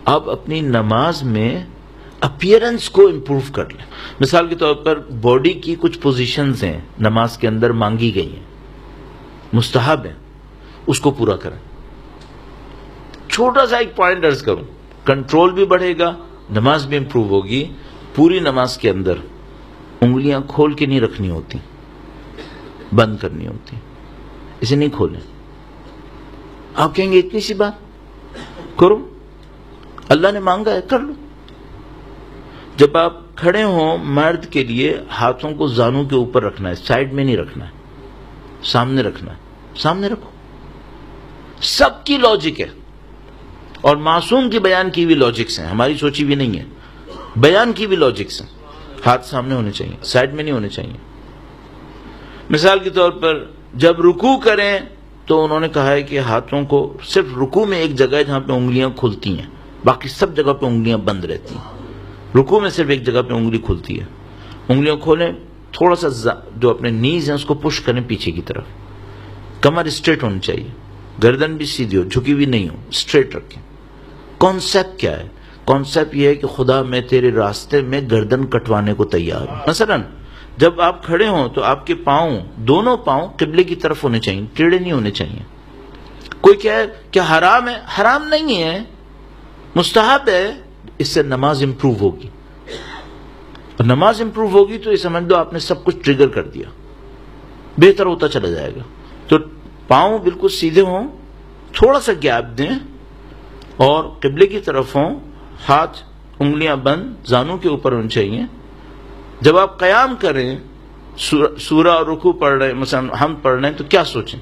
آپ اپنی نماز میں اپیرنس کو امپروو کر لیں. مثال کے طور پر باڈی کی کچھ پوزیشنز ہیں نماز کے اندر مانگی گئی ہیں، مستحب ہیں، اس کو پورا کریں. چھوٹا سا ایک پوائنٹ عرض کروں، کنٹرول بھی بڑھے گا، نماز بھی امپروو ہوگی. پوری نماز کے اندر انگلیاں کھول کے نہیں رکھنی ہوتی، بند کرنی ہوتی. اسے نہیں کھولیں. آپ کہیں گے اتنی سی بات کرو، اللہ نے مانگا ہے کر لو. جب آپ کھڑے ہوں مرد کے لیے ہاتھوں کو زانوں کے اوپر رکھنا ہے، سائڈ میں نہیں رکھنا ہے، سامنے رکھنا ہے. سامنے رکھو. سب کی لاجک ہے اور معصوم کی بیان کی بھی لاجکس ہیں، ہماری سوچی بھی نہیں ہے، بیان کی بھی لاجکس ہیں. ہاتھ سامنے ہونے چاہیے، سائڈ میں نہیں ہونے چاہیے. مثال کے طور پر جب رکوع کریں تو انہوں نے کہا ہے کہ ہاتھوں کو صرف رکوع میں ایک جگہ ہے جہاں پہ انگلیاں کھلتی ہیں، باقی سب جگہ پہ انگلیاں بند رہتی ہیں. رکوع میں صرف ایک جگہ پہ انگلی کھلتی ہے. انگلیاں کھولیں، تھوڑا سا جو اپنے نیز ہیں اس کو پش کریں پیچھے کی طرف. کمر اسٹریٹ ہونی چاہیے، گردن بھی سیدھی ہو، جھکی بھی نہیں ہو، اسٹریٹ رکھیں. کانسیپٹ کیا ہے؟ کانسیپٹ یہ ہے کہ خدا میں تیرے راستے میں گردن کٹوانے کو تیار ہوں. مثلا جب آپ کھڑے ہوں تو آپ کے پاؤں، دونوں پاؤں قبلے کی طرف ہونے چاہیے، ٹیڑھے نہیں ہونے چاہیے. کوئی کہے کہ حرام ہے، حرام نہیں ہے، مستحب ہے. اس سے نماز امپروو ہوگی، اور نماز امپروو ہوگی تو یہ سمجھ لو آپ نے سب کچھ ٹریگر کر دیا، بہتر ہوتا چلا جائے گا. تو پاؤں بالکل سیدھے ہوں، تھوڑا سا گیپ دیں اور قبلے کی طرف ہوں. ہاتھ انگلیاں بند، زانوں کے اوپر ہونے چاہیے. جب آپ قیام کریں، سورہ اور رکوع پڑھ رہے ہیں، مثلا ہم پڑھ رہے ہیں، تو کیا سوچیں؟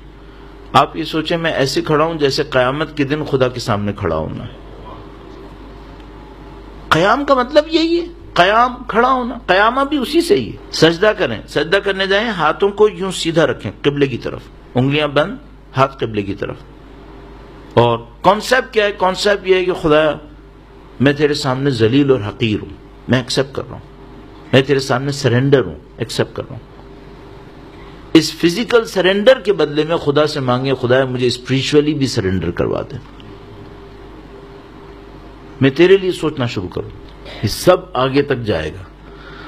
آپ یہ سوچیں میں ایسے کھڑا ہوں جیسے قیامت کے دن خدا کے سامنے کھڑا ہونا ہے. قیام کا مطلب یہی ہے، قیام کھڑا ہونا. قیامہ بھی اسی سے ہی ہے. سجدہ کریں، سجدہ کرنے جائیں، ہاتھوں کو یوں سیدھا رکھیں قبلے کی طرف، انگلیاں بند، ہاتھ قبلے کی طرف. اور کانسیپٹ کیا ہے؟ کانسیپٹ یہ ہے کہ خدا میں تیرے سامنے ذلیل اور حقیر ہوں، میں ایکسیپٹ کر رہا ہوں، میں تیرے سامنے سرنڈر ہوں، ایکسیپٹ کر رہا ہوں. اس فزیکل سرنڈر کے بدلے میں خدا سے مانگے خدا مجھے اسپریچولی بھی سرنڈر کروا دے، میں تیرے لیے سوچنا شروع کروں. یہ سب آگے تک جائے گا.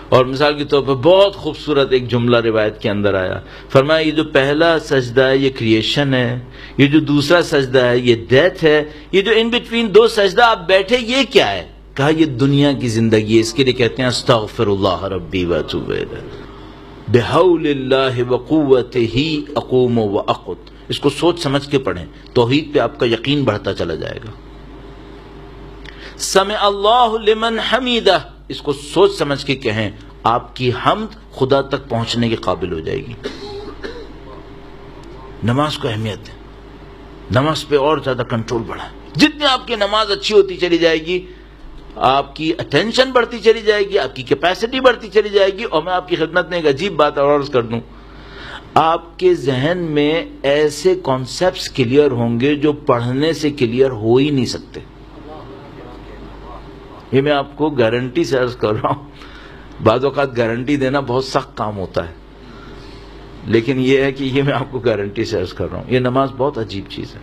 اور مثال کے طور پر بہت خوبصورت ایک جملہ روایت کے اندر آیا، فرمایا یہ جو پہلا سجدہ ہے یہ کریشن ہے، یہ جو دوسرا سجدہ ہے یہ ڈیتھ ہے، یہ جو ان بٹوین دو سجدہ آپ بیٹھے یہ کیا ہے؟ کہا یہ دنیا کی زندگی ہے. اس کے لیے کہتے ہیں استغفر اللہ ربی واتوب الیہ بحول اللہ وقوتہ اقوم واقعد. اس کو سوچ سمجھ کے پڑھیں، توحید پہ آپ کا یقین بڑھتا چلا جائے گا. سمع اللہ لمن حمیدہ، اس کو سوچ سمجھ کے کہیں، آپ کی حمد خدا تک پہنچنے کے قابل ہو جائے گی. نماز کو اہمیت ہے، نماز پہ اور زیادہ کنٹرول بڑھا. جتنی آپ کی نماز اچھی ہوتی چلی جائے گی، آپ کی اٹینشن بڑھتی چلی جائے گی، آپ کی کیپیسٹی بڑھتی چلی جائے گی. اور میں آپ کی خدمت میں ایک عجیب بات اور عرض کر دوں، آپ کے ذہن میں ایسے کانسیپٹس کلیئر ہوں گے جو پڑھنے سے کلیئر ہو ہی نہیں سکتے. یہ میں آپ کو گارنٹی سے عرض کر رہا ہوں. بعض اوقات گارنٹی دینا بہت سخت کام ہوتا ہے، لیکن یہ ہے کہ یہ میں آپ کو گارنٹی سے عرض کر رہا ہوں. یہ نماز بہت عجیب چیز ہے.